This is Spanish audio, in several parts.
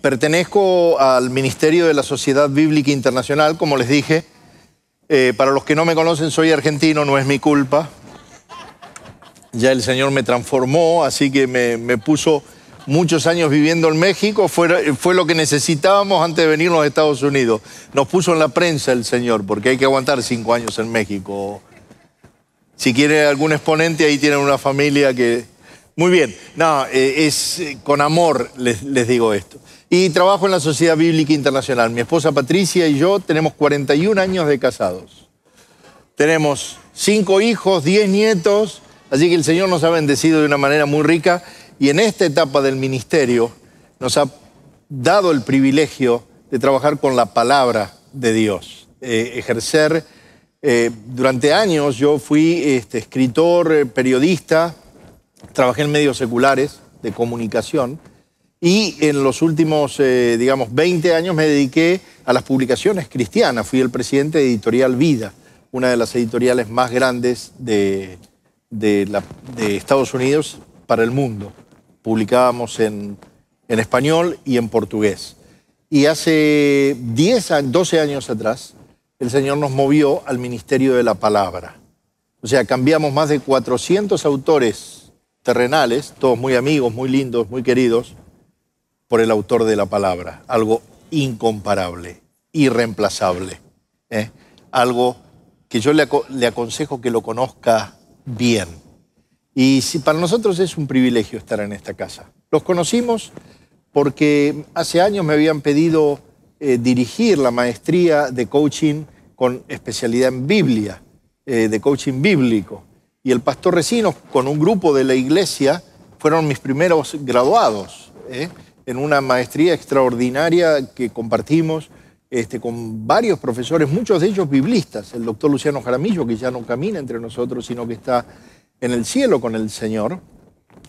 Pertenezco al Ministerio de la Sociedad Bíblica Internacional, como les dije. Para los que no me conocen, soy argentino, no es mi culpa. Ya el Señor me transformó, así que me puso muchos años viviendo en México. Fue lo que necesitábamos antes de venirnos a Estados Unidos. Nos puso en la prensa el Señor, porque hay que aguantar 5 años en México. Si quiere algún exponente, ahí tienen una familia que... Muy bien, no, es con amor les digo esto. Y trabajo en la Sociedad Bíblica Internacional. Mi esposa Patricia y yo tenemos 41 años de casados. Tenemos 5 hijos, 10 nietos, así que el Señor nos ha bendecido de una manera muy rica. Y en esta etapa del ministerio nos ha dado el privilegio de trabajar con la palabra de Dios. Durante años yo fui escritor, periodista, trabajé en medios seculares de comunicación y en los últimos, 20 años me dediqué a las publicaciones cristianas. Fui el presidente de Editorial Vida, una de las editoriales más grandes de Estados Unidos para el mundo. Publicábamos en español y en portugués. Y hace 12 años atrás, el Señor nos movió al Ministerio de la Palabra. O sea, cambiamos más de 400 autores terrenales, todos muy amigos, muy lindos, muy queridos, por el autor de la palabra. Algo incomparable, irreemplazable. Algo que yo le aconsejo que lo conozca bien. Y para nosotros es un privilegio estar en esta casa. Los conocimos porque hace años me habían pedido dirigir la maestría de coaching con especialidad en Biblia, de coaching bíblico. Y el pastor Recinos, con un grupo de la iglesia, fueron mis primeros graduados, en una maestría extraordinaria que compartimos con varios profesores, muchos de ellos biblistas. El doctor Luciano Jaramillo, que ya no camina entre nosotros, sino que está en el cielo con el Señor,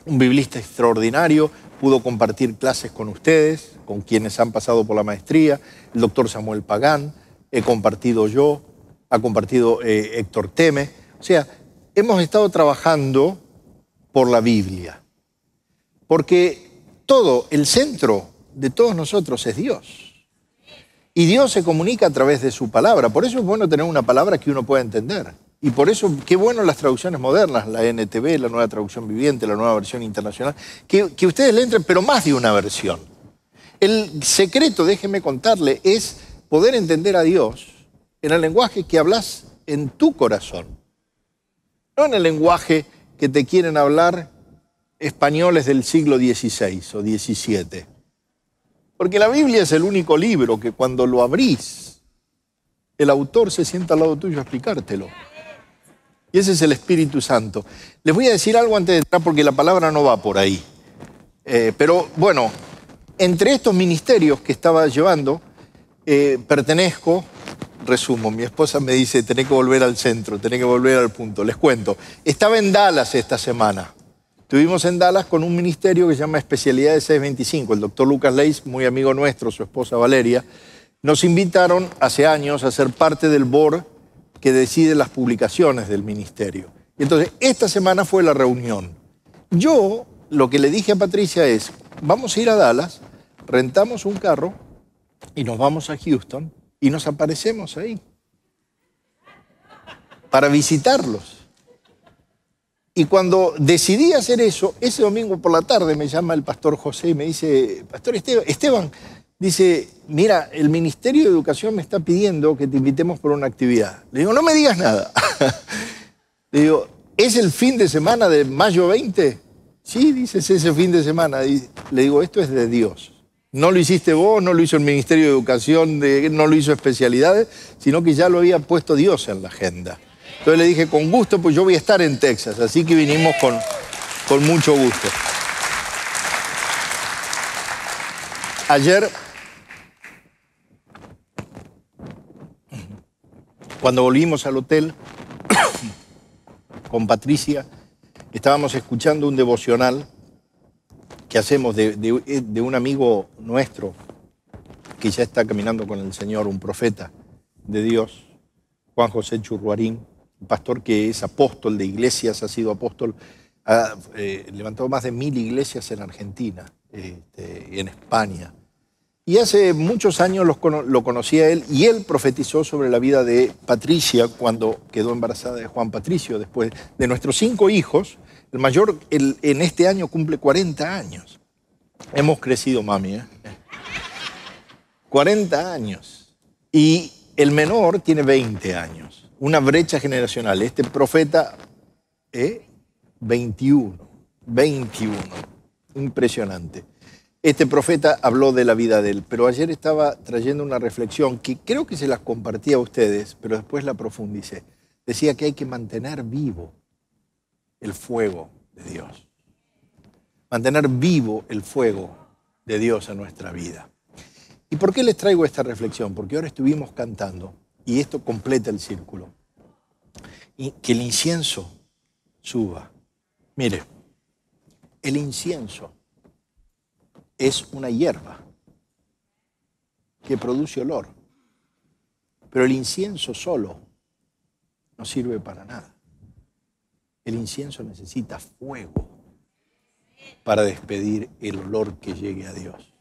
un biblista extraordinario, pudo compartir clases con ustedes, con quienes han pasado por la maestría. El doctor Samuel Pagán, he compartido yo, ha compartido Héctor Teme. O sea, hemos estado trabajando por la Biblia, porque el centro de todos nosotros es Dios. Y Dios se comunica a través de su palabra. Por eso es bueno tener una palabra que uno pueda entender. Y por eso, qué bueno las traducciones modernas, la NTV, la Nueva Traducción Viviente, la Nueva Versión Internacional, que ustedes le entren, pero más de una versión. El secreto, déjeme contarle, es poder entender a Dios en el lenguaje que hablas en tu corazón. No en el lenguaje que te quieren hablar españoles del siglo XVI o XVII. Porque la Biblia es el único libro que cuando lo abrís, el autor se sienta al lado tuyo a explicártelo. Y ese es el Espíritu Santo. Les voy a decir algo antes de entrar porque la palabra no va por ahí. Pero bueno, entre estos ministerios que estaba llevando, pertenezco, resumo, mi esposa me dice, tenés que volver al centro, tenés que volver al punto. Les cuento, estaba en Dallas esta semana. Estuvimos en Dallas con un ministerio que se llama Especialidades 625. El doctor Lucas Leis, muy amigo nuestro, su esposa Valeria, nos invitaron hace años a ser parte del board que decide las publicaciones del ministerio. Y entonces, esta semana fue la reunión. Yo lo que le dije a Patricia es, vamos a ir a Dallas, rentamos un carro y nos vamos a Houston y nos aparecemos ahí para visitarlos. Y cuando decidí hacer eso, ese domingo por la tarde me llama el pastor José y me dice, Pastor Esteban, dice, mira, el Ministerio de Educación me está pidiendo que te invitemos por una actividad. Le digo, no me digas nada. Le digo, ¿es el fin de semana de mayo 20? Sí, dice, es ese fin de semana. Y le digo, esto es de Dios. No lo hiciste vos, no lo hizo el Ministerio de Educación, no lo hizo Especialidades, sino que ya lo había puesto Dios en la agenda. Entonces le dije, con gusto, pues yo voy a estar en Texas, así que vinimos con mucho gusto. Ayer, cuando volvimos al hotel con Patricia, estábamos escuchando un devocional que hacemos de un amigo nuestro que ya está caminando con el Señor, un profeta de Dios, Juan José Churruarín, un pastor que es apóstol de iglesias, ha sido apóstol, ha levantado más de 1000 iglesias en Argentina. en España. Y hace muchos años lo conocí a él y él profetizó sobre la vida de Patricia cuando quedó embarazada de Juan Patricio. Después de nuestros 5 hijos, el mayor en este año cumple 40 años. Hemos crecido, mami, 40 años. Y el menor tiene 20 años. Una brecha generacional. Este profeta, 21. Impresionante. Este profeta habló de la vida de él, pero ayer estaba trayendo una reflexión que creo que se las compartí a ustedes, pero después la profundicé. Decía que hay que mantener vivo el fuego de Dios. Mantener vivo el fuego de Dios en nuestra vida. ¿Y por qué les traigo esta reflexión? Porque ahora estuvimos cantando, y esto completa el círculo, y que el incienso suba. Mire, el incienso es una hierba que produce olor, pero el incienso solo no sirve para nada. El incienso necesita fuego para despedir el olor que llegue a Dios.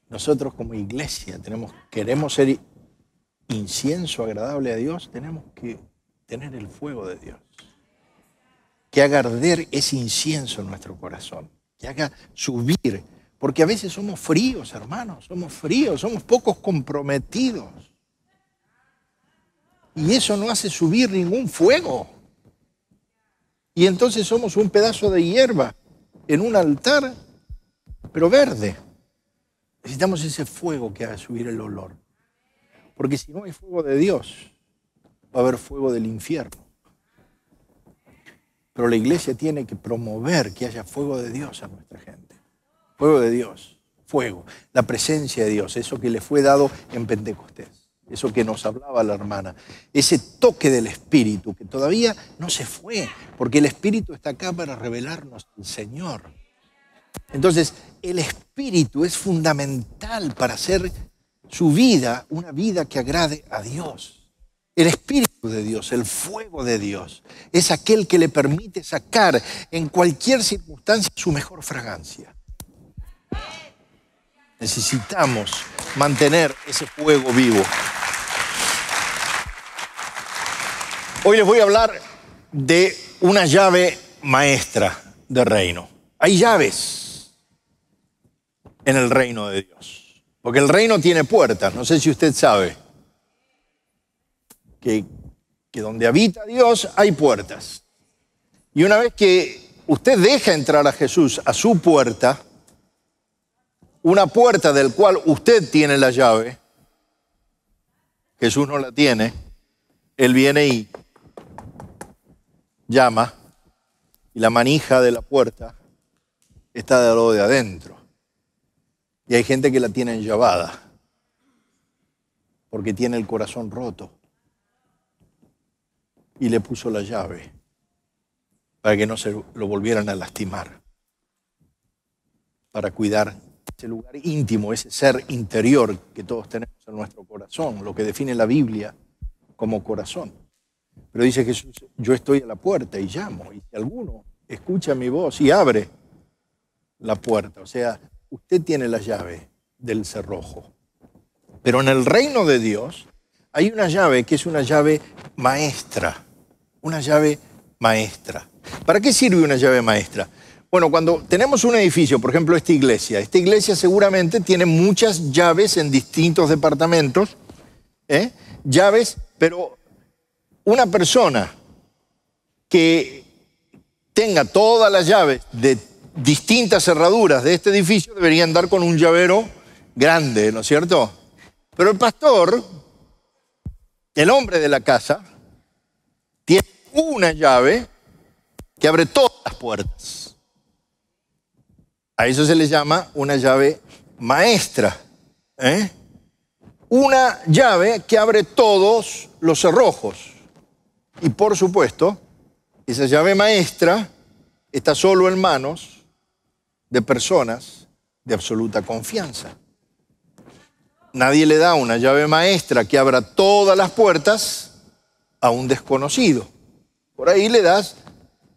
Nosotros como iglesia queremos ser incienso agradable a Dios, tenemos que tener el fuego de Dios, que haga arder ese incienso en nuestro corazón, que haga subir, porque a veces somos fríos, hermanos, somos fríos, somos pocos comprometidos. Y eso no hace subir ningún fuego. Y entonces somos un pedazo de hierba en un altar, pero verde. Necesitamos ese fuego que haga subir el olor. Porque si no hay fuego de Dios, va a haber fuego del infierno. Pero la iglesia tiene que promover que haya fuego de Dios a nuestra gente. Fuego de Dios, fuego, la presencia de Dios, eso que le fue dado en Pentecostés, eso que nos hablaba la hermana, ese toque del Espíritu que todavía no se fue, porque el Espíritu está acá para revelarnos al Señor. Entonces, el Espíritu es fundamental para hacer su vida una vida que agrade a Dios. El Espíritu de Dios, el fuego de Dios, es aquel que le permite sacar en cualquier circunstancia su mejor fragancia. Necesitamos mantener ese fuego vivo. Hoy les voy a hablar de una llave maestra del reino. Hay llaves en el reino de Dios, porque el reino tiene puertas, no sé si usted sabe. Que donde habita Dios hay puertas. Y una vez que usted deja entrar a Jesús a su puerta, una puerta del cual usted tiene la llave, Jesús no la tiene, Él viene y llama, y la manija de la puerta está del lado de adentro. Y hay gente que la tiene enllavada, porque tiene el corazón roto. Y le puso la llave para que no se lo volvieran a lastimar, para cuidar ese lugar íntimo, ese ser interior que todos tenemos en nuestro corazón, lo que define la Biblia como corazón. Pero dice Jesús, yo estoy a la puerta y llamo, y si alguno escucha mi voz y abre la puerta, o sea, usted tiene la llave del cerrojo. Pero en el reino de Dios hay una llave que es una llave maestra. Una llave maestra. ¿Para qué sirve una llave maestra? Bueno, cuando tenemos un edificio, por ejemplo esta iglesia seguramente tiene muchas llaves en distintos departamentos, llaves, pero una persona que tenga todas las llaves de distintas cerraduras de este edificio debería andar con un llavero grande, ¿no es cierto? Pero el pastor, el hombre de la casa, tiene una llave que abre todas las puertas. A eso se le llama una llave maestra. Una llave que abre todos los cerrojos. Y por supuesto, esa llave maestra está solo en manos de personas de absoluta confianza. Nadie le da una llave maestra que abra todas las puertas a un desconocido. Por ahí le das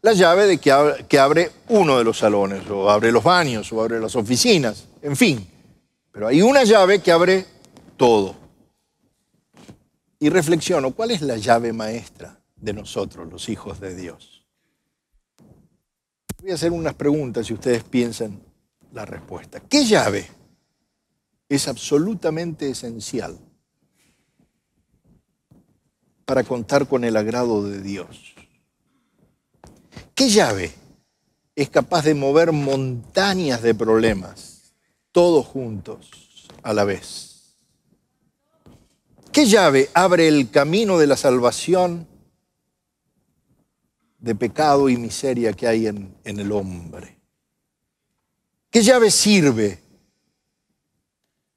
la llave de que abre uno de los salones, o abre los baños, o abre las oficinas, en fin. Pero hay una llave que abre todo. Y reflexiono, ¿cuál es la llave maestra de nosotros, los hijos de Dios? Voy a hacer unas preguntas y ustedes piensen la respuesta. ¿Qué llave es absolutamente esencial para contar con el agrado de Dios? ¿Qué llave es capaz de mover montañas de problemas, todos juntos a la vez? ¿Qué llave abre el camino de la salvación de pecado y miseria que hay en el hombre? ¿Qué llave sirve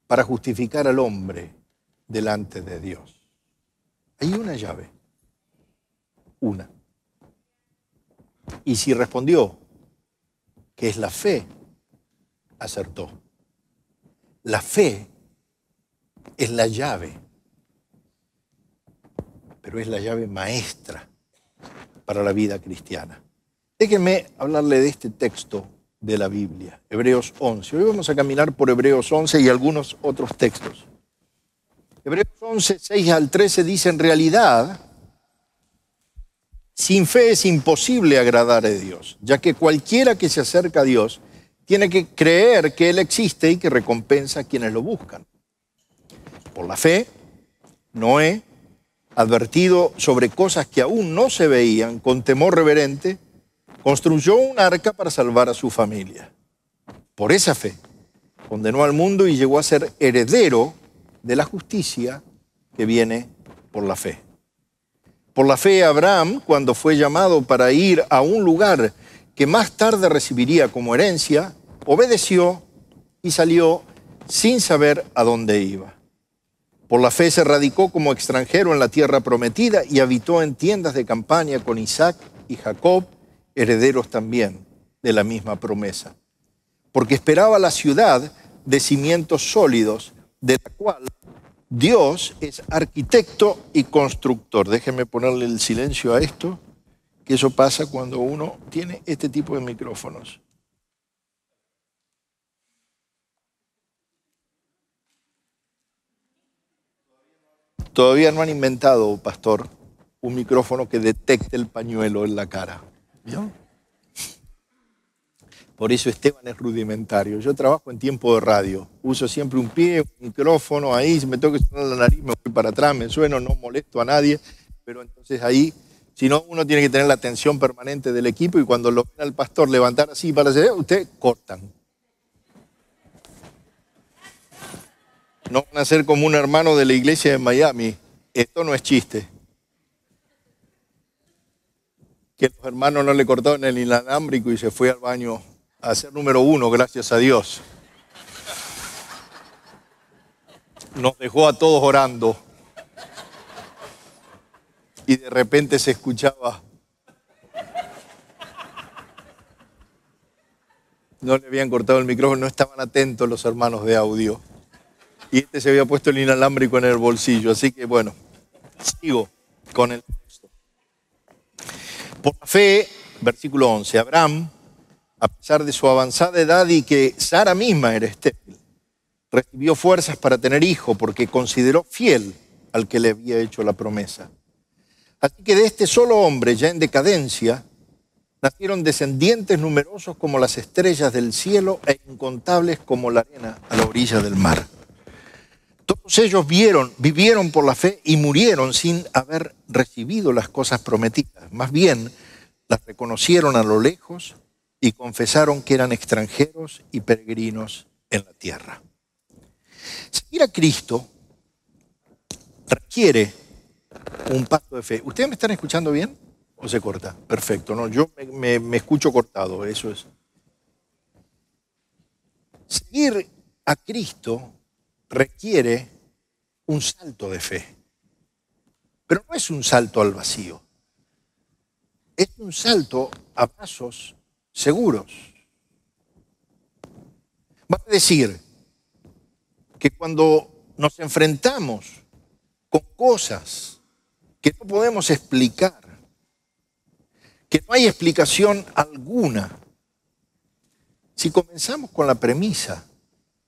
para justificar al hombre delante de Dios? Hay una llave, una. Y si respondió que es la fe, acertó. La fe es la llave, pero es la llave maestra para la vida cristiana. Déjenme hablarle de este texto de la Biblia, Hebreos 11. Hoy vamos a caminar por Hebreos 11 y algunos otros textos. Hebreos 11, 6 al 13 dice, en realidad, sin fe es imposible agradar a Dios, ya que cualquiera que se acerca a Dios tiene que creer que Él existe y que recompensa a quienes lo buscan. Por la fe, Noé, advertido sobre cosas que aún no se veían, con temor reverente, construyó un arca para salvar a su familia. Por esa fe, condenó al mundo y llegó a ser heredero de la justicia que viene por la fe. Por la fe, Abraham, cuando fue llamado para ir a un lugar que más tarde recibiría como herencia, obedeció y salió sin saber a dónde iba. Por la fe se radicó como extranjero en la tierra prometida y habitó en tiendas de campaña con Isaac y Jacob, herederos también de la misma promesa. Porque esperaba la ciudad de cimientos sólidos, de la cual Dios es arquitecto y constructor. Déjenme ponerle el silencio a esto, que eso pasa cuando uno tiene este tipo de micrófonos. Todavía no han inventado, pastor, un micrófono que detecte el pañuelo en la cara. ¿Vio? Por eso Esteban es rudimentario. Yo trabajo en tiempo de radio. Uso siempre un pie, un micrófono ahí. Si me tengo que sonar la nariz, me voy para atrás, me sueno, no molesto a nadie. Pero entonces ahí, si no, uno tiene que tener la atención permanente del equipo y cuando lo ven al pastor levantar así para hacer, ustedes cortan. No van a ser como un hermano de la iglesia de Miami. Esto no es chiste. Que los hermanos no le cortaron el inalámbrico y se fue al baño a ser número 1, gracias a Dios. Nos dejó a todos orando. Y de repente se escuchaba. No le habían cortado el micrófono, no estaban atentos los hermanos de audio. Y este se había puesto el inalámbrico en el bolsillo. Así que bueno, sigo con el texto. Por la fe, versículo 11, Abraham, a pesar de su avanzada edad y que Sara misma era estéril, recibió fuerzas para tener hijo porque consideró fiel al que le había hecho la promesa. Así que de este solo hombre, ya en decadencia, nacieron descendientes numerosos como las estrellas del cielo e incontables como la arena a la orilla del mar. Todos ellos vivieron por la fe y murieron sin haber recibido las cosas prometidas. Más bien, las reconocieron a lo lejos y confesaron que eran extranjeros y peregrinos en la tierra. Seguir a Cristo requiere un paso de fe. ¿Ustedes me están escuchando bien o se corta? Perfecto, no, yo me escucho cortado, eso es. Seguir a Cristo requiere un salto de fe, pero no es un salto al vacío, es un salto a pasos seguros. Va a decir que cuando nos enfrentamos con cosas que no podemos explicar, que no hay explicación alguna. Si comenzamos con la premisa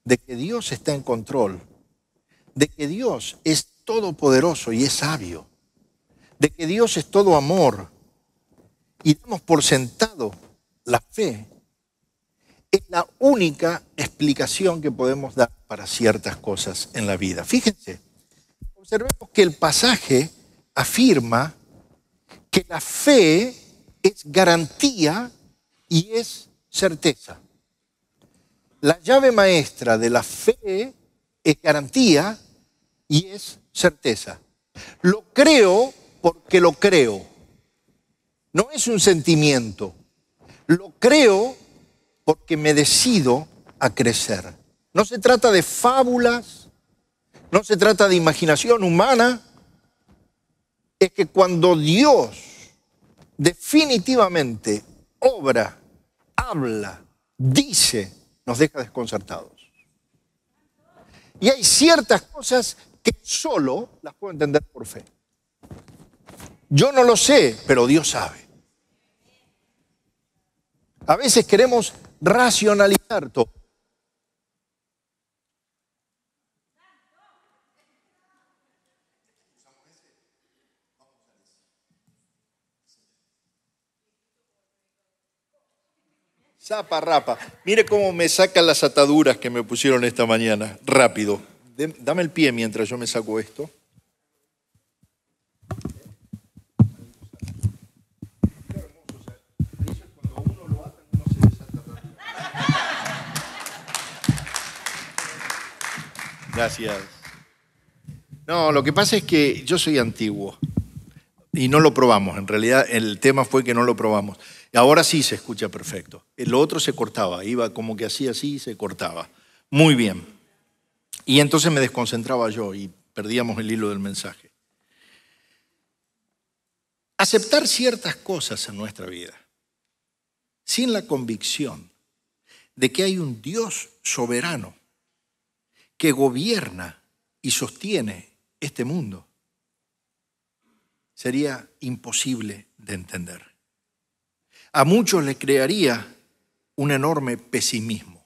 de que Dios está en control, de que Dios es todopoderoso y es sabio, de que Dios es todo amor, y damos por sentado la fe, es la única explicación que podemos dar para ciertas cosas en la vida. Fíjense, observemos que el pasaje afirma que la fe es garantía y es certeza. La llave maestra de la fe es garantía y es certeza. Lo creo porque lo creo. No es un sentimiento. Lo creo porque me decido a crecer. No se trata de fábulas, no se trata de imaginación humana. Es que cuando Dios definitivamente obra, habla, dice, nos deja desconcertados. Y hay ciertas cosas que solo las puedo entender por fe. Yo no lo sé, pero Dios sabe. A veces queremos racionalizar todo. Zapa, rapa. Mire cómo me sacan las ataduras que me pusieron esta mañana. Rápido. Dame el pie mientras yo me saco esto. Gracias. No, lo que pasa es que yo soy antiguo y no lo probamos. En realidad el tema fue que no lo probamos. Ahora sí se escucha perfecto. Lo otro se cortaba, iba como que hacía así y se cortaba. Muy bien. Y entonces me desconcentraba yo y perdíamos el hilo del mensaje. Aceptar ciertas cosas en nuestra vida sin la convicción de que hay un Dios soberano que gobierna y sostiene este mundo sería imposible de entender. A muchos les crearía un enorme pesimismo.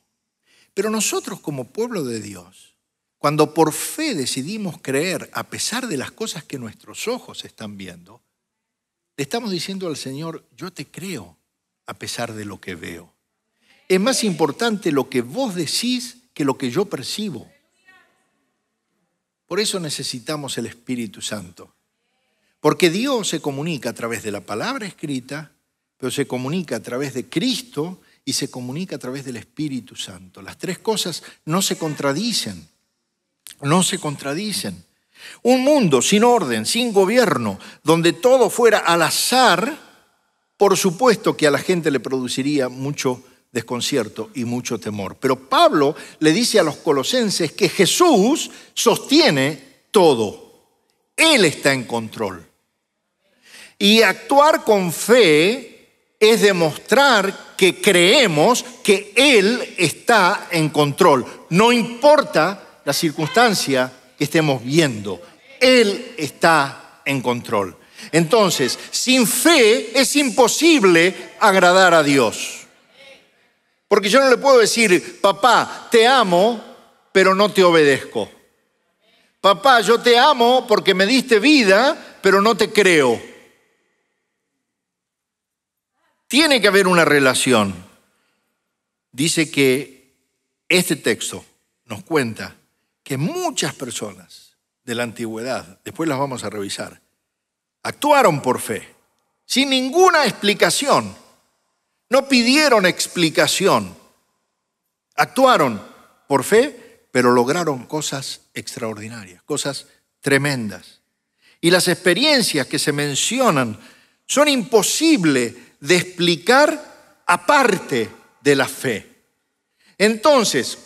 Pero nosotros como pueblo de Dios, cuando por fe decidimos creer a pesar de las cosas que nuestros ojos están viendo, le estamos diciendo al Señor, yo te creo a pesar de lo que veo. Es más importante lo que vos decís que lo que yo percibo. Por eso necesitamos el Espíritu Santo. Porque Dios se comunica a través de la palabra escrita, pero se comunica a través de Cristo y se comunica a través del Espíritu Santo. Las tres cosas no se contradicen. No se contradicen. Un mundo sin orden, sin gobierno, donde todo fuera al azar, por supuesto que a la gente le produciría mucho desconcierto y mucho temor. Pero Pablo le dice a los colosenses que Jesús sostiene todo. Él está en control. Y actuar con fe es demostrar que creemos que Él está en control. No importa la circunstancia que estemos viendo, Él está en control. Entonces, sin fe es imposible agradar a Dios. Porque yo no le puedo decir, papá, te amo, pero no te obedezco. Papá, yo te amo porque me diste vida, pero no te creo. Tiene que haber una relación. Dice que este texto nos cuenta que muchas personas de la antigüedad, después las vamos a revisar, actuaron por fe, sin ninguna explicación. No pidieron explicación. Actuaron por fe, pero lograron cosas extraordinarias, cosas tremendas. Y las experiencias que se mencionan son imposibles de explicar aparte de la fe. Entonces,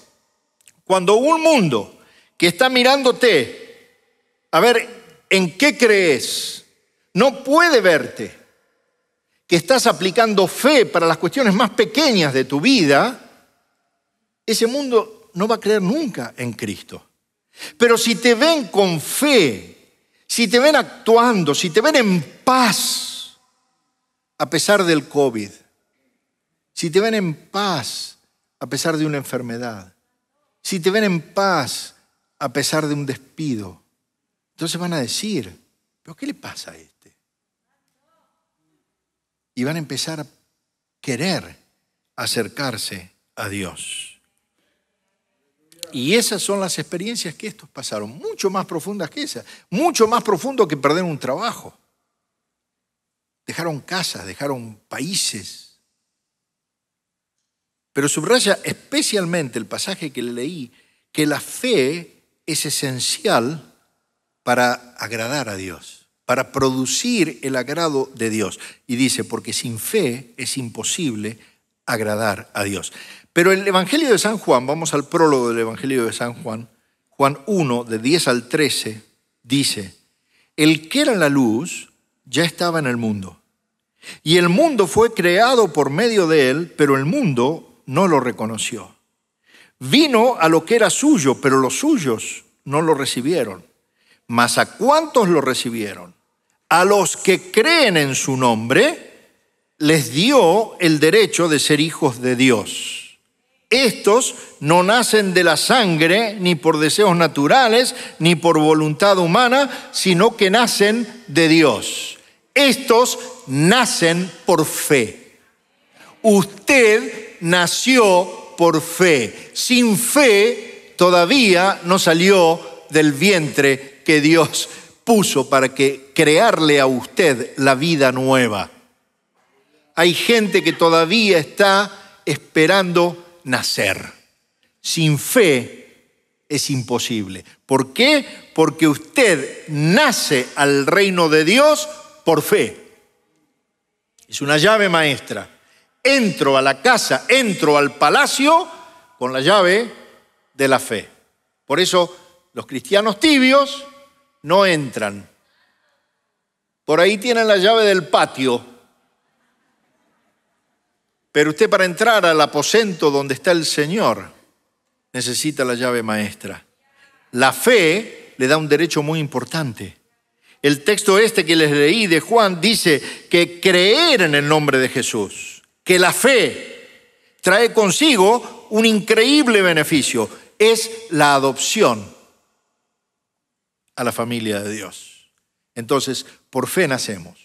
cuando un mundo que está mirándote, a ver, ¿en qué crees? No puede verte que estás aplicando fe para las cuestiones más pequeñas de tu vida, ese mundo no va a creer nunca en Cristo. Pero si te ven con fe, si te ven actuando, si te ven en paz, a pesar del COVID, si te ven en paz a pesar de una enfermedad, si te ven en paz a pesar de un despido, entonces van a decir, ¿pero qué le pasa a este? Y van a empezar a querer acercarse a Dios. Y esas son las experiencias que estos pasaron, mucho más profundas que esas, mucho más profundo que perder un trabajo. Dejaron casas, dejaron países. Pero subraya especialmente el pasaje que le leí, que la fe es esencial para agradar a Dios, para producir el agrado de Dios. Y dice, porque sin fe es imposible agradar a Dios. Pero el Evangelio de San Juan, vamos al prólogo del Evangelio de San Juan, Juan 1, de 10 al 13, dice, el que era la luz ya estaba en el mundo. Y el mundo fue creado por medio de él, pero el mundo no lo reconoció. Vino a lo que era suyo, pero los suyos no lo recibieron. Mas ¿a cuántos lo recibieron? A los que creen en su nombre, les dio el derecho de ser hijos de Dios. Estos no nacen de la sangre, ni por deseos naturales, ni por voluntad humana, sino que nacen de Dios. Estos nacen por fe. Usted nació por fe. Sin fe todavía no salió del vientre que Dios puso para que crearle a usted la vida nueva. Hay gente que todavía está esperando nacer. Sin fe es imposible. ¿Por qué? Porque usted nace al reino de Dios por fe. Es una llave maestra. Entro a la casa, entro al palacio con la llave de la fe. Por eso los cristianos tibios no entran. Por ahí tienen la llave del patio. Pero usted para entrar al aposento donde está el Señor necesita la llave maestra. La fe le da un derecho muy importante. El texto que les leí de Juan dice que creer en el nombre de Jesús, que la fe trae consigo un increíble beneficio, es la adopción a la familia de Dios. Entonces, por fe nacemos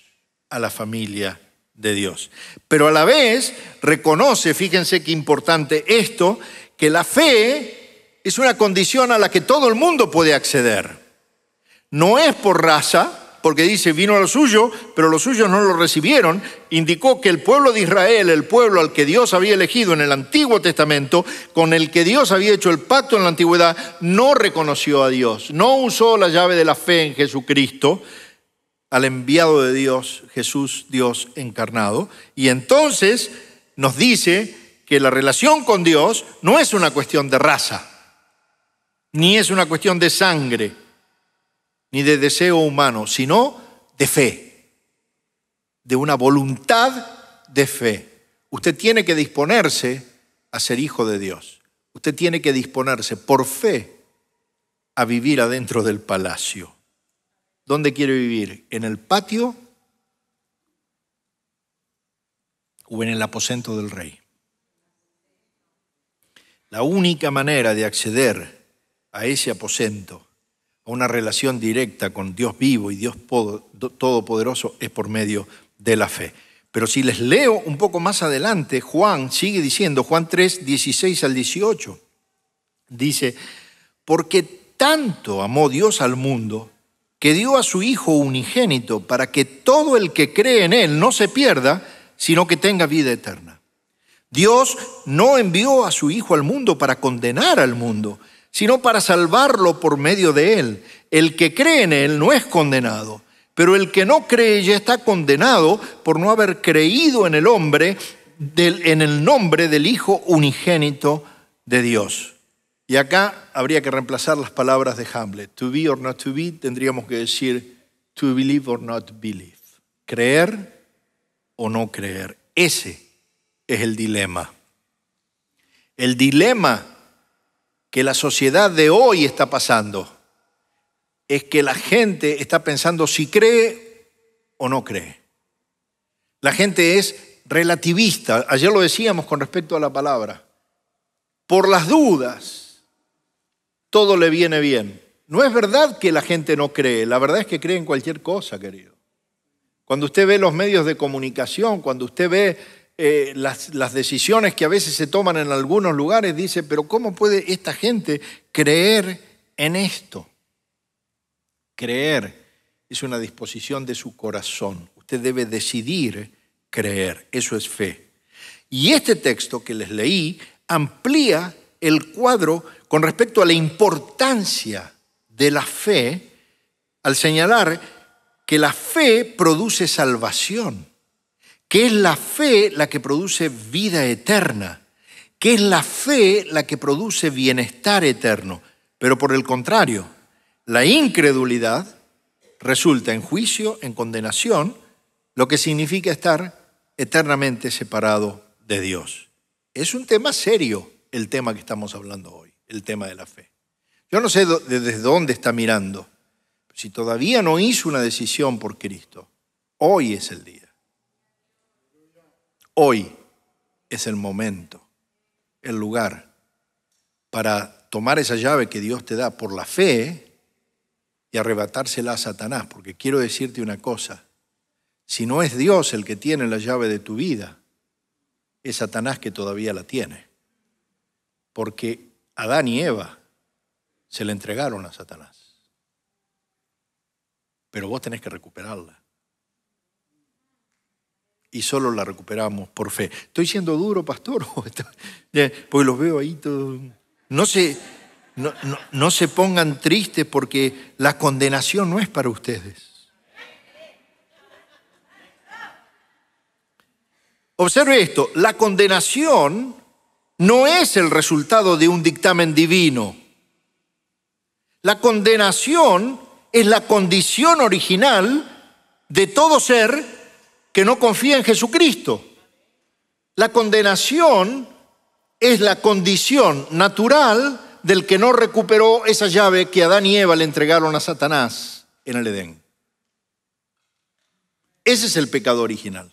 a la familia de Dios. Pero a la vez reconoce, fíjense qué importante esto, que la fe es una condición a la que todo el mundo puede acceder. No es por raza, porque dice, vino a lo suyo, pero los suyos no lo recibieron. Indicó que el pueblo de Israel, el pueblo al que Dios había elegido en el Antiguo Testamento, con el que Dios había hecho el pacto en la antigüedad, no reconoció a Dios, no usó la llave de la fe en Jesucristo, al enviado de Dios, Jesús, Dios encarnado. Y entonces nos dice que la relación con Dios no es una cuestión de raza, ni es una cuestión de sangre, ni de deseo humano, sino de fe, de una voluntad de fe. Usted tiene que disponerse a ser hijo de Dios. Usted tiene que disponerse por fe a vivir adentro del palacio. ¿Dónde quiere vivir? ¿En el patio o en el aposento del rey? La única manera de acceder a ese aposento, a una relación directa con Dios vivo y Dios todopoderoso, es por medio de la fe. Pero si les leo un poco más adelante, Juan sigue diciendo, Juan 3, 16 al 18, dice, porque tanto amó Dios al mundo, que dio a su Hijo unigénito para que todo el que cree en Él no se pierda, sino que tenga vida eterna. Dios no envió a su Hijo al mundo para condenar al mundo, sino para salvarlo por medio de Él. El que cree en Él no es condenado, pero el que no cree ya está condenado por no haber creído en el en el nombre del Hijo unigénito de Dios. Y acá habría que reemplazar las palabras de Hamlet. To be or not to be, tendríamos que decir to believe or not believe. Creer o no creer. Ese es el dilema. El dilema que la sociedad de hoy está pasando es que la gente está pensando si cree o no cree. La gente es relativista. Ayer lo decíamos con respecto a la palabra. Por las dudas, todo le viene bien. No es verdad que la gente no cree, la verdad es que cree en cualquier cosa, querido. Cuando usted ve los medios de comunicación, cuando usted ve las decisiones que a veces se toman en algunos lugares, dice, pero ¿cómo puede esta gente creer en esto? Creer es una disposición de su corazón. Usted debe decidir creer, eso es fe. Y este texto que les leí amplía el cuadro con respecto a la importancia de la fe al señalar que la fe produce salvación, que es la fe la que produce vida eterna, que es la fe la que produce bienestar eterno. Pero por el contrario, la incredulidad resulta en juicio, en condenación, lo que significa estar eternamente separado de Dios. Es un tema serio el tema que estamos hablando hoy, el tema de la fe. Yo no sé desde dónde está mirando, pero si todavía no hizo una decisión por Cristo, hoy es el día. Hoy es el momento, el lugar para tomar esa llave que Dios te da por la fe y arrebatársela a Satanás, porque quiero decirte una cosa, si no es Dios el que tiene la llave de tu vida, es Satanás que todavía la tiene, porque Adán y Eva se la entregaron a Satanás, pero vos tenés que recuperarla. Y solo la recuperamos por fe. ¿Estoy siendo duro, pastor? Porque los veo ahí todos. No se pongan tristes porque la condenación no es para ustedes. Observe esto, la condenación no es el resultado de un dictamen divino. La condenación es la condición original de todo ser que no confía en Jesucristo. La condenación es la condición natural del que no recuperó esa llave que Adán y Eva le entregaron a Satanás en el Edén. Ese es el pecado original,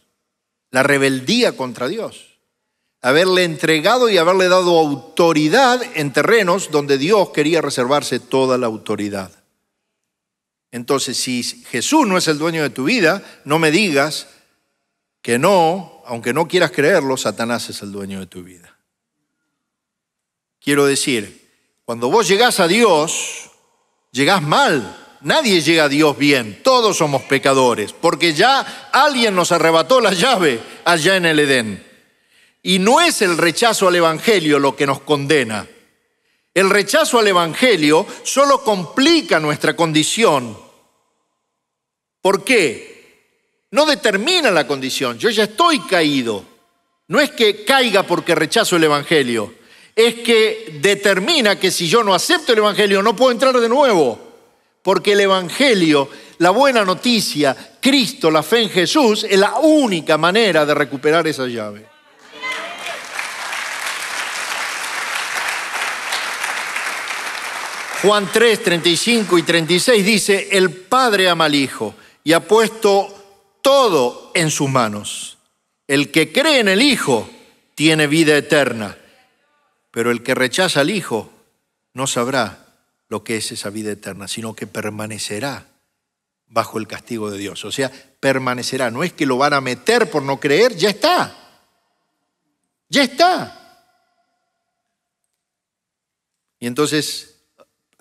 la rebeldía contra Dios. Haberle entregado y haberle dado autoridad en terrenos donde Dios quería reservarse toda la autoridad. Entonces, si Jesús no es el dueño de tu vida, no me digas que no, aunque no quieras creerlo, Satanás es el dueño de tu vida. Quiero decir, cuando vos llegás a Dios, llegás mal. Nadie llega a Dios bien, todos somos pecadores, porque ya alguien nos arrebató la llave allá en el Edén. Y no es el rechazo al Evangelio lo que nos condena. El rechazo al Evangelio solo complica nuestra condición. ¿Por qué? No determina la condición. Yo ya estoy caído. No es que caiga porque rechazo el Evangelio. Es que determina que si yo no acepto el Evangelio no puedo entrar de nuevo. Porque el Evangelio, la buena noticia, Cristo, la fe en Jesús, es la única manera de recuperar esa llave. Juan 3, 35 y 36 dice, el Padre ama al Hijo y ha puesto todo en sus manos. El que cree en el Hijo tiene vida eterna, pero el que rechaza al Hijo no sabrá lo que es esa vida eterna, sino que permanecerá bajo el castigo de Dios. O sea, permanecerá. No es que lo van a meter por no creer, ya está. Ya está. Y entonces,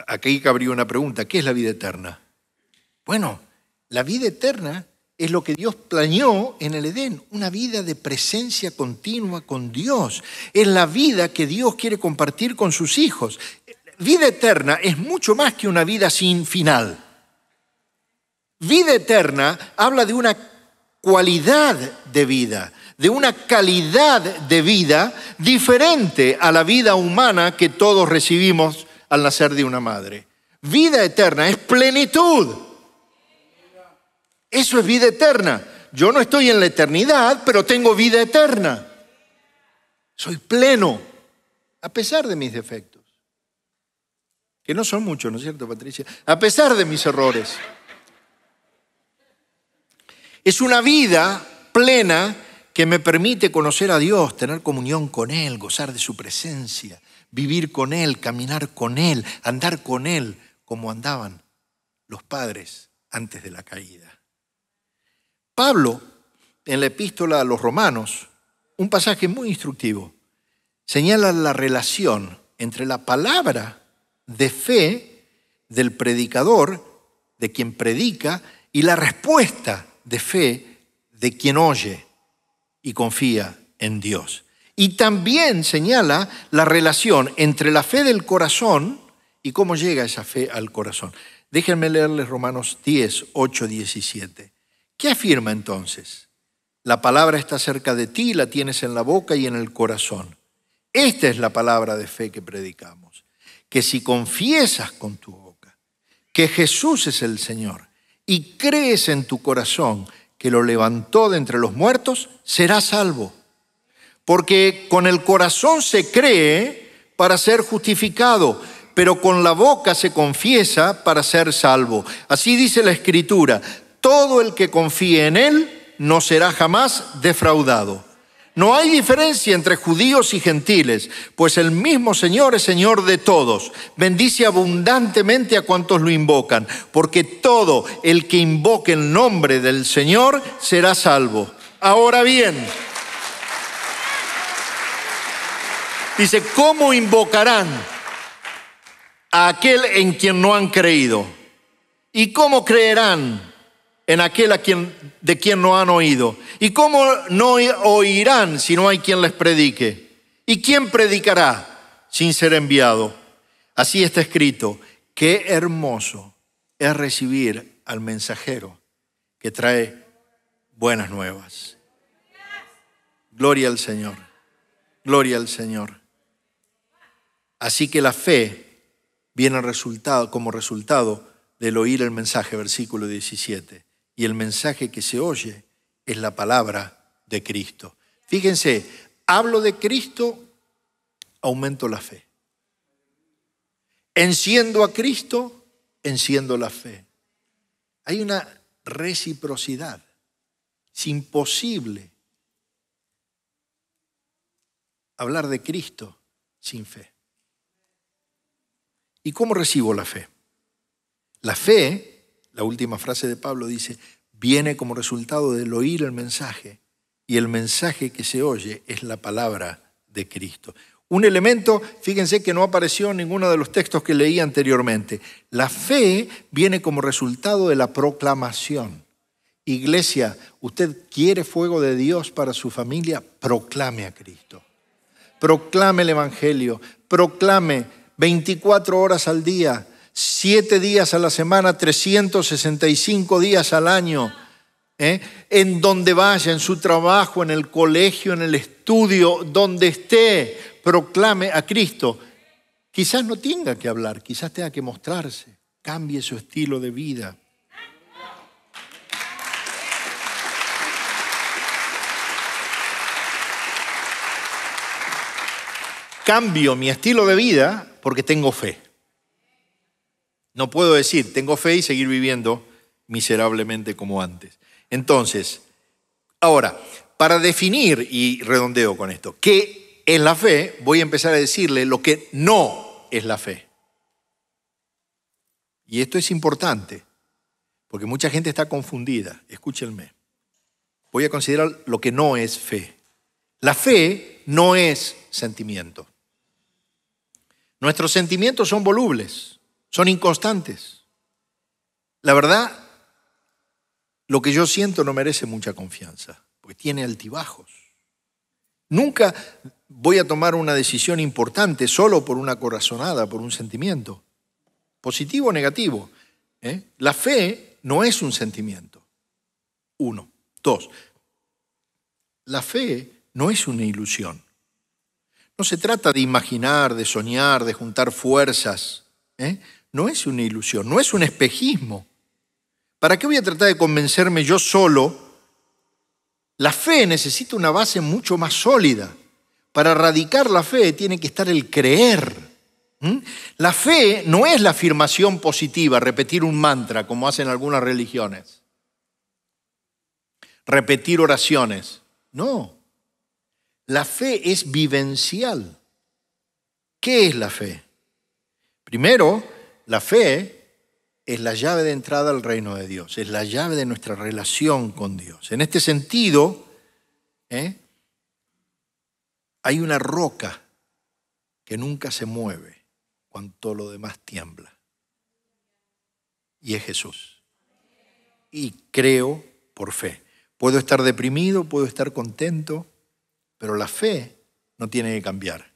aquí cabría una pregunta, ¿qué es la vida eterna? Bueno, la vida eterna es lo que Dios planeó en el Edén, una vida de presencia continua con Dios. Es la vida que Dios quiere compartir con sus hijos. Vida eterna es mucho más que una vida sin final. Vida eterna habla de una cualidad de vida, de una calidad de vida diferente a la vida humana que todos recibimos al nacer de una madre. Vida eterna es plenitud. Eso es vida eterna. Yo no estoy en la eternidad, pero tengo vida eterna. Soy pleno, a pesar de mis defectos. Que no son muchos, ¿no es cierto, Patricia? A pesar de mis errores. Es una vida plena que me permite conocer a Dios, tener comunión con Él, gozar de su presencia, vivir con Él, caminar con Él, andar con Él, como andaban los padres antes de la caída. Pablo, en la epístola a los Romanos, un pasaje muy instructivo, señala la relación entre la palabra de fe del predicador, de quien predica, y la respuesta de fe de quien oye y confía en Dios. Y también señala la relación entre la fe del corazón y cómo llega esa fe al corazón. Déjenme leerles Romanos 10, 8, 17. ¿Qué afirma entonces? La palabra está cerca de ti, la tienes en la boca y en el corazón. Esta es la palabra de fe que predicamos. Que si confiesas con tu boca que Jesús es el Señor y crees en tu corazón que lo levantó de entre los muertos, serás salvo. Porque con el corazón se cree para ser justificado, pero con la boca se confiesa para ser salvo. Así dice la Escritura, todo el que confíe en Él no será jamás defraudado. No hay diferencia entre judíos y gentiles, pues el mismo Señor es Señor de todos. Bendice abundantemente a cuantos lo invocan, porque todo el que invoque el nombre del Señor será salvo. Ahora bien, dice, ¿cómo invocarán a aquel en quien no han creído? ¿Y cómo creerán en aquel de quien no han oído? ¿Y cómo no oirán si no hay quien les predique? ¿Y quién predicará sin ser enviado? Así está escrito, qué hermoso es recibir al mensajero que trae buenas nuevas. Gloria al Señor, gloria al Señor. Así que la fe viene como resultado del oír el mensaje, versículo 17. Y el mensaje que se oye es la palabra de Cristo. Fíjense, hablo de Cristo, aumento la fe. Enciendo a Cristo, enciendo la fe. Hay una reciprocidad. Es imposible hablar de Cristo sin fe. ¿Y cómo recibo la fe? La fe, la última frase de Pablo dice, viene como resultado del oír el mensaje, y el mensaje que se oye es la palabra de Cristo. Un elemento, fíjense que no apareció en ninguno de los textos que leí anteriormente. La fe viene como resultado de la proclamación. Iglesia, ¿usted quiere fuego de Dios para su familia? Proclame a Cristo. Proclame el Evangelio. Proclame 24 horas al día, 7 días a la semana, 365 días al año. En donde vaya, en su trabajo, en el colegio, en el estudio, donde esté, proclame a Cristo. Quizás no tenga que hablar, quizás tenga que mostrarse. Cambie su estilo de vida. Cambio mi estilo de vida porque tengo fe. No puedo decir, tengo fe y seguir viviendo miserablemente como antes. Entonces, ahora, para definir, y redondeo con esto, ¿qué es la fe? Voy a empezar a decirle lo que no es la fe. Y esto es importante, porque mucha gente está confundida. Escúchenme. Voy a considerar lo que no es fe. La fe no es sentimiento. Nuestros sentimientos son volubles, son inconstantes. La verdad, lo que yo siento no merece mucha confianza, porque tiene altibajos. Nunca voy a tomar una decisión importante solo por una corazonada, por un sentimiento, positivo o negativo. La fe no es un sentimiento. 1. 2. La fe no es una ilusión. No se trata de imaginar, de soñar, de juntar fuerzas. No es una ilusión, no es un espejismo. ¿Para qué voy a tratar de convencerme yo solo? La fe necesita una base mucho más sólida. Para radicar la fe tiene que estar el creer. La fe no es la afirmación positiva, repetir un mantra, como hacen algunas religiones. repetir oraciones. No, la fe es vivencial. ¿Qué es la fe? Primero, la fe es la llave de entrada al reino de Dios, es la llave de nuestra relación con Dios. En este sentido, hay una roca que nunca se mueve cuando todo lo demás tiembla. Y es Jesús. Y creo por fe. Puedo estar deprimido, puedo estar contento, pero la fe no tiene que cambiar.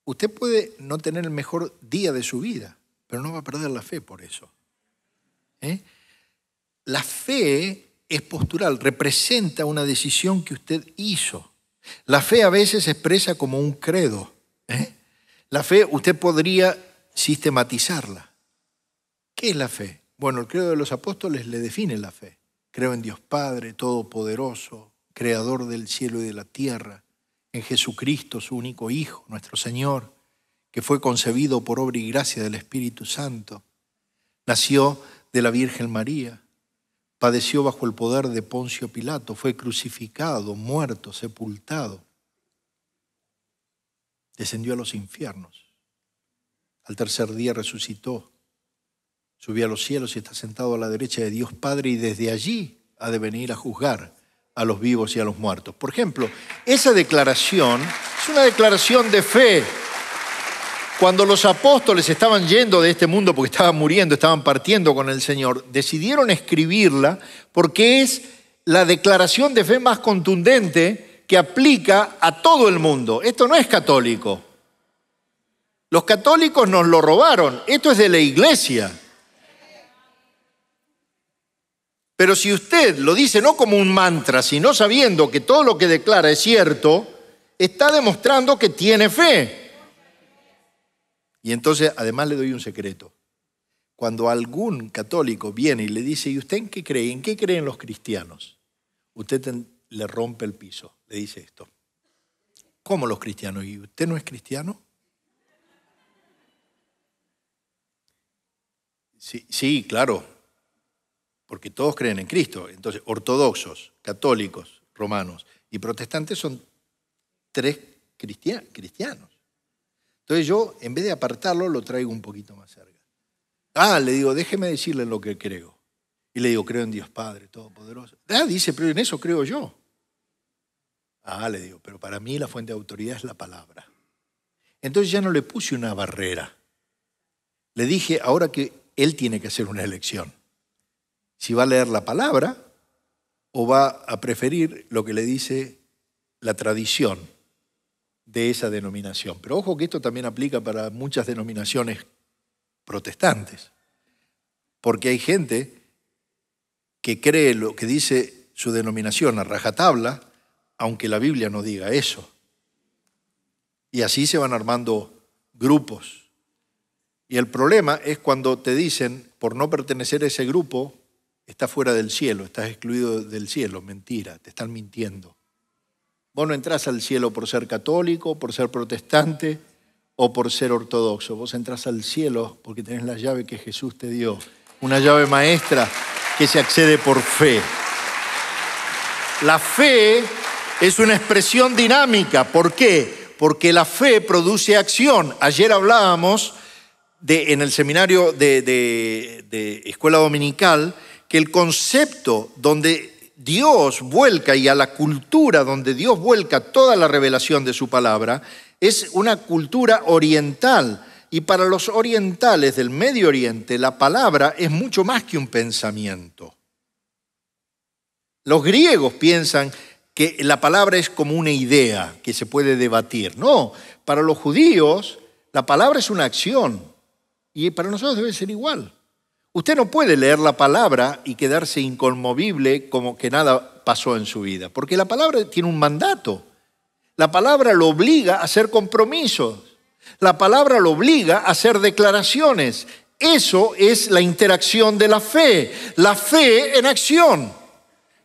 Usted puede no tener el mejor día de su vida, pero no va a perder la fe por eso. La fe es postural, representa una decisión que usted hizo. La fe a veces se expresa como un credo. La fe usted podría sistematizarla. ¿Qué es la fe? Bueno, el credo de los apóstoles le define la fe. Creo en Dios Padre Todopoderoso, Creador del cielo y de la tierra, en Jesucristo, su único Hijo, nuestro Señor, que fue concebido por obra y gracia del Espíritu Santo. Nació de la Virgen María, padeció bajo el poder de Poncio Pilato, fue crucificado, muerto, sepultado. Descendió a los infiernos. Al tercer día resucitó, subió a los cielos y está sentado a la derecha de Dios Padre y desde allí ha de venir a juzgar a los vivos y a los muertos. Por ejemplo, esa declaración es una declaración de fe. Cuando los apóstoles estaban yendo de este mundo porque estaban muriendo, estaban partiendo con el Señor, decidieron escribirla porque es la declaración de fe más contundente que aplica a todo el mundo. Esto no es católico. Los católicos nos lo robaron. Esto es de la iglesia. Pero si usted lo dice no como un mantra, sino sabiendo que todo lo que declara es cierto, está demostrando que tiene fe. Y entonces, además le doy un secreto. Cuando algún católico viene y le dice, ¿y usted en qué cree? ¿En qué creen los cristianos? Usted le rompe el piso, le dice esto. ¿Cómo los cristianos? ¿Y usted no es cristiano? Sí, claro. Porque todos creen en Cristo. Entonces, ortodoxos, católicos, romanos y protestantes son 3 cristianos. Entonces yo, en vez de apartarlo, lo traigo un poquito más cerca. Le digo, déjeme decirle lo que creo. Y le digo, creo en Dios Padre Todopoderoso. Dice, pero en eso creo yo. Le digo, pero para mí la fuente de autoridad es la palabra. Entonces ya no le puse una barrera. Le dije, ahora que él tiene que hacer una elección. Si va a leer la palabra o va a preferir lo que le dice la tradición de esa denominación. Pero ojo que esto también aplica para muchas denominaciones protestantes. Porque hay gente que cree lo que dice su denominación a rajatabla, aunque la Biblia no diga eso. Y así se van armando grupos. Y el problema es cuando te dicen, por no pertenecer a ese grupo, estás fuera del cielo, estás excluido del cielo. Mentira, te están mintiendo. Vos no entrás al cielo por ser católico, por ser protestante o por ser ortodoxo. Vos entrás al cielo porque tenés la llave que Jesús te dio. Una llave maestra que se accede por fe. La fe es una expresión dinámica. ¿Por qué? Porque la fe produce acción. Ayer hablábamos en el seminario de escuela dominical que el concepto donde Dios vuelca y a la cultura donde Dios vuelca toda la revelación de su palabra es una cultura oriental. Y para los orientales del Medio Oriente la palabra es mucho más que un pensamiento. Los griegos piensan que la palabra es como una idea que se puede debatir. No, para los judíos la palabra es una acción y para nosotros debe ser igual. Usted no puede leer la palabra y quedarse inconmovible como que nada pasó en su vida, porque la palabra tiene un mandato. La palabra lo obliga a hacer compromisos. La palabra lo obliga a hacer declaraciones. Eso es la interacción de la fe en acción.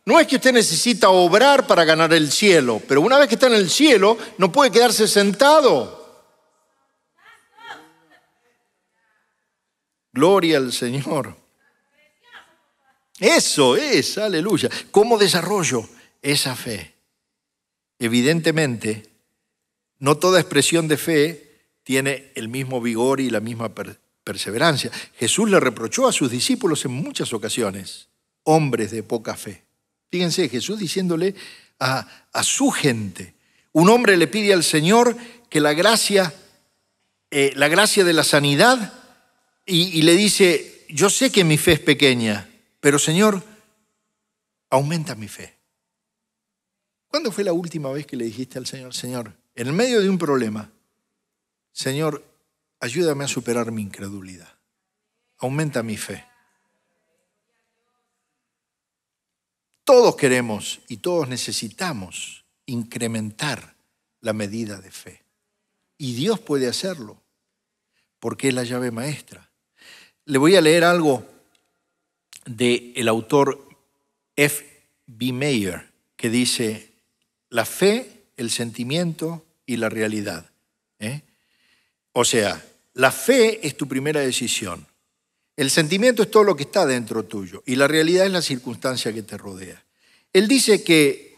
No es que usted necesita obrar para ganar el cielo, pero una vez que está en el cielo no puede quedarse sentado. Gloria al Señor. Eso es, aleluya. ¿Cómo desarrollo esa fe? Evidentemente, no toda expresión de fe tiene el mismo vigor y la misma perseverancia. Jesús le reprochó a sus discípulos en muchas ocasiones, hombres de poca fe. Fíjense, Jesús diciéndole a su gente, un hombre le pide al Señor que la gracia de la sanidad y le dice, yo sé que mi fe es pequeña, pero Señor, aumenta mi fe. ¿Cuándo fue la última vez que le dijiste al Señor, Señor, en el medio de un problema, Señor, ayúdame a superar mi incredulidad, aumenta mi fe? Todos queremos y todos necesitamos incrementar la medida de fe. Y Dios puede hacerlo, porque es la llave maestra. Le voy a leer algo del autor F.B. Meyer, que dice, la fe, el sentimiento y la realidad. O sea, la fe es tu primera decisión. El sentimiento es todo lo que está dentro tuyo y la realidad es la circunstancia que te rodea. Él dice que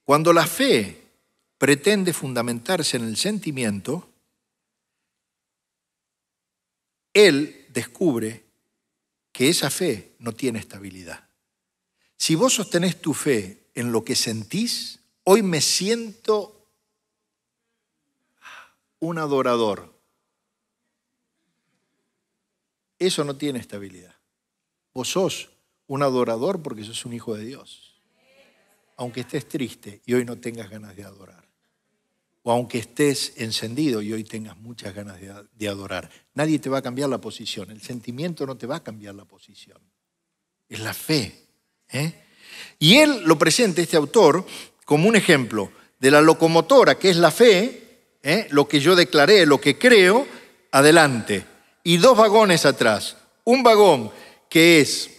cuando la fe pretende fundamentarse en el sentimiento, él descubre que esa fe no tiene estabilidad. Si vos sostenés tu fe en lo que sentís, hoy me siento un adorador. Eso no tiene estabilidad. Vos sos un adorador porque sos un hijo de Dios. Aunque estés triste y hoy no tengas ganas de adorar. O aunque estés encendido y hoy tengas muchas ganas de adorar. Nadie te va a cambiar la posición. El sentimiento no te va a cambiar la posición. Es la fe. Y él lo presenta, este autor, como un ejemplo de la locomotora, que es la fe, lo que yo declaré, lo que creo, adelante. Y dos vagones atrás. Un vagón que es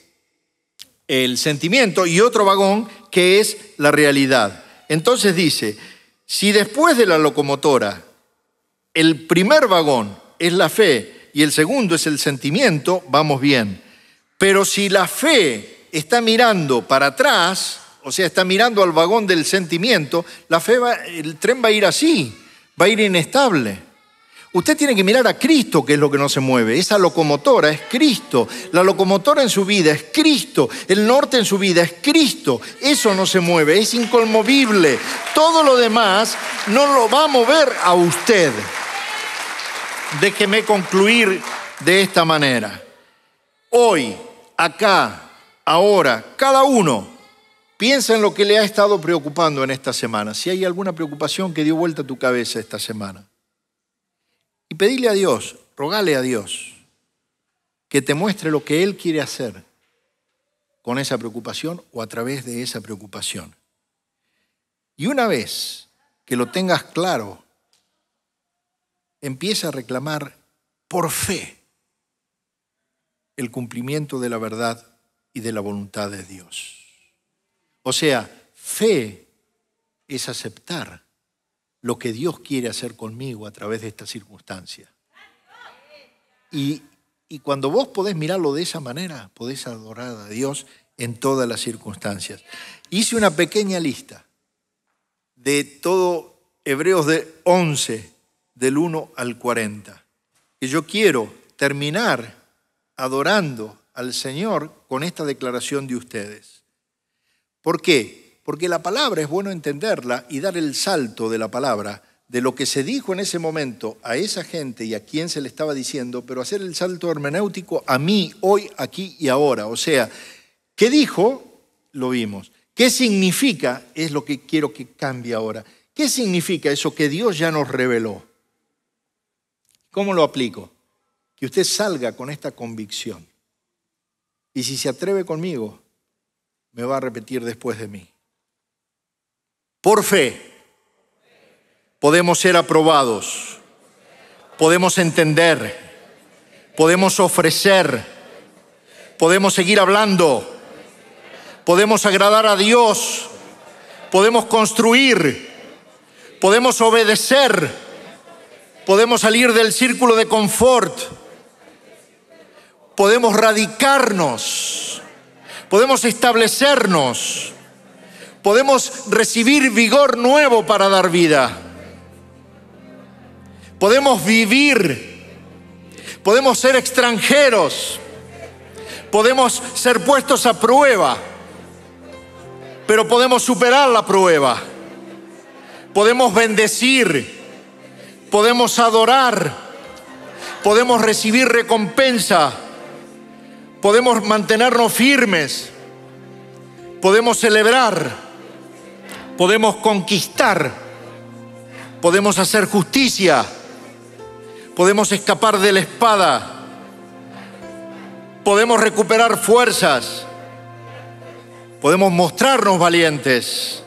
el sentimiento y otro vagón que es la realidad. Entonces dice, si después de la locomotora el primer vagón es la fe y el segundo es el sentimiento, vamos bien. Pero si la fe está mirando para atrás, o sea, está mirando al vagón del sentimiento, el tren va a ir así, va a ir inestable. Usted tiene que mirar a Cristo, que es lo que no se mueve. Esa locomotora es Cristo. La locomotora en su vida es Cristo. El norte en su vida es Cristo. Eso no se mueve, es inconmovible. Todo lo demás no lo va a mover a usted. Déjeme concluir de esta manera. Hoy, acá, ahora, cada uno piensa en lo que le ha estado preocupando en esta semana. Si hay alguna preocupación que dio vuelta a tu cabeza esta semana. Y pedile a Dios, rogale a Dios que te muestre lo que Él quiere hacer con esa preocupación o a través de esa preocupación. Y una vez que lo tengas claro, empieza a reclamar por fe el cumplimiento de la verdad y de la voluntad de Dios. O sea, fe es aceptar lo que Dios quiere hacer conmigo a través de esta circunstancia. Y cuando vos podés mirarlo de esa manera, podés adorar a Dios en todas las circunstancias. Hice una pequeña lista de todo Hebreos 11, del 1 al 40. Que yo quiero terminar adorando al Señor con esta declaración de ustedes. ¿Por qué? Porque la palabra es bueno entenderla y dar el salto de la palabra, de lo que se dijo en ese momento a esa gente y a quien se le estaba diciendo, pero hacer el salto hermenéutico a mí, hoy, aquí y ahora. O sea, ¿qué dijo? Lo vimos. ¿Qué significa? Es lo que quiero que cambie ahora. ¿Qué significa eso que Dios ya nos reveló? ¿Cómo lo aplico? Que usted salga con esta convicción. Y si se atreve conmigo, me va a repetir después de mí. Por fe, podemos ser aprobados, podemos entender, podemos ofrecer, podemos seguir hablando, podemos agradar a Dios, podemos construir, podemos obedecer, podemos salir del círculo de confort, podemos radicarnos, podemos establecernos, podemos recibir vigor nuevo para dar vida. Podemos vivir, podemos ser extranjeros, podemos ser puestos a prueba, pero podemos superar la prueba. Podemos bendecir, podemos adorar, podemos recibir recompensa, podemos mantenernos firmes, podemos celebrar, podemos conquistar, podemos hacer justicia, podemos escapar de la espada, podemos recuperar fuerzas, podemos mostrarnos valientes,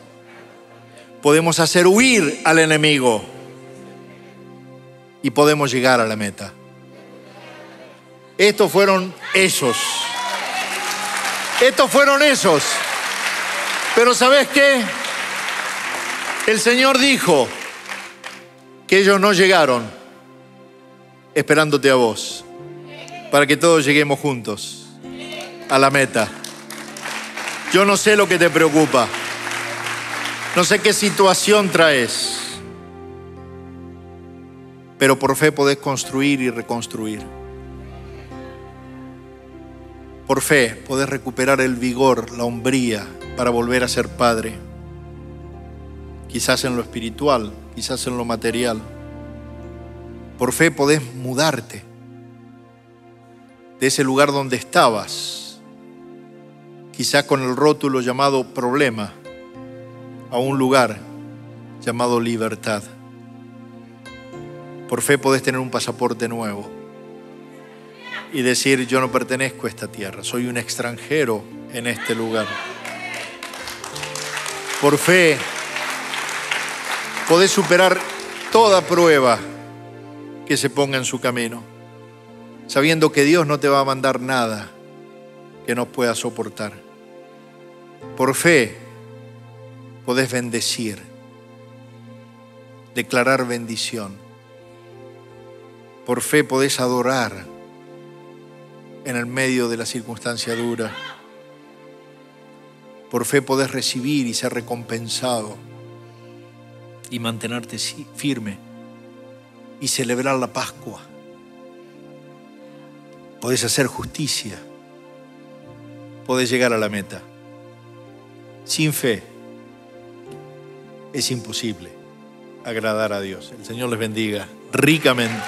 podemos hacer huir al enemigo y podemos llegar a la meta. Estos fueron esos. Pero ¿sabes qué? El Señor dijo que ellos no llegaron esperándote a vos, para que todos lleguemos juntos a la meta. Yo no sé lo que te preocupa, no sé qué situación traes, pero por fe podés construir y reconstruir. Por fe podés recuperar el vigor, la hombría para volver a ser padre. Quizás en lo espiritual, quizás en lo material. Por fe podés mudarte de ese lugar donde estabas, quizás con el rótulo llamado problema, a un lugar llamado libertad. Por fe podés tener un pasaporte nuevo y decir: yo no pertenezco a esta tierra, soy un extranjero en este lugar. Por fe podés superar toda prueba que se ponga en su camino, sabiendo que Dios no te va a mandar nada que no puedas soportar. Por fe podés bendecir, declarar bendición. Por fe podés adorar en el medio de la circunstancia dura. Por fe podés recibir y ser recompensado y mantenerte firme y celebrar la Pascua. Podés hacer justicia, podés llegar a la meta. Sin fe es imposible agradar a Dios. El Señor les bendiga ricamente.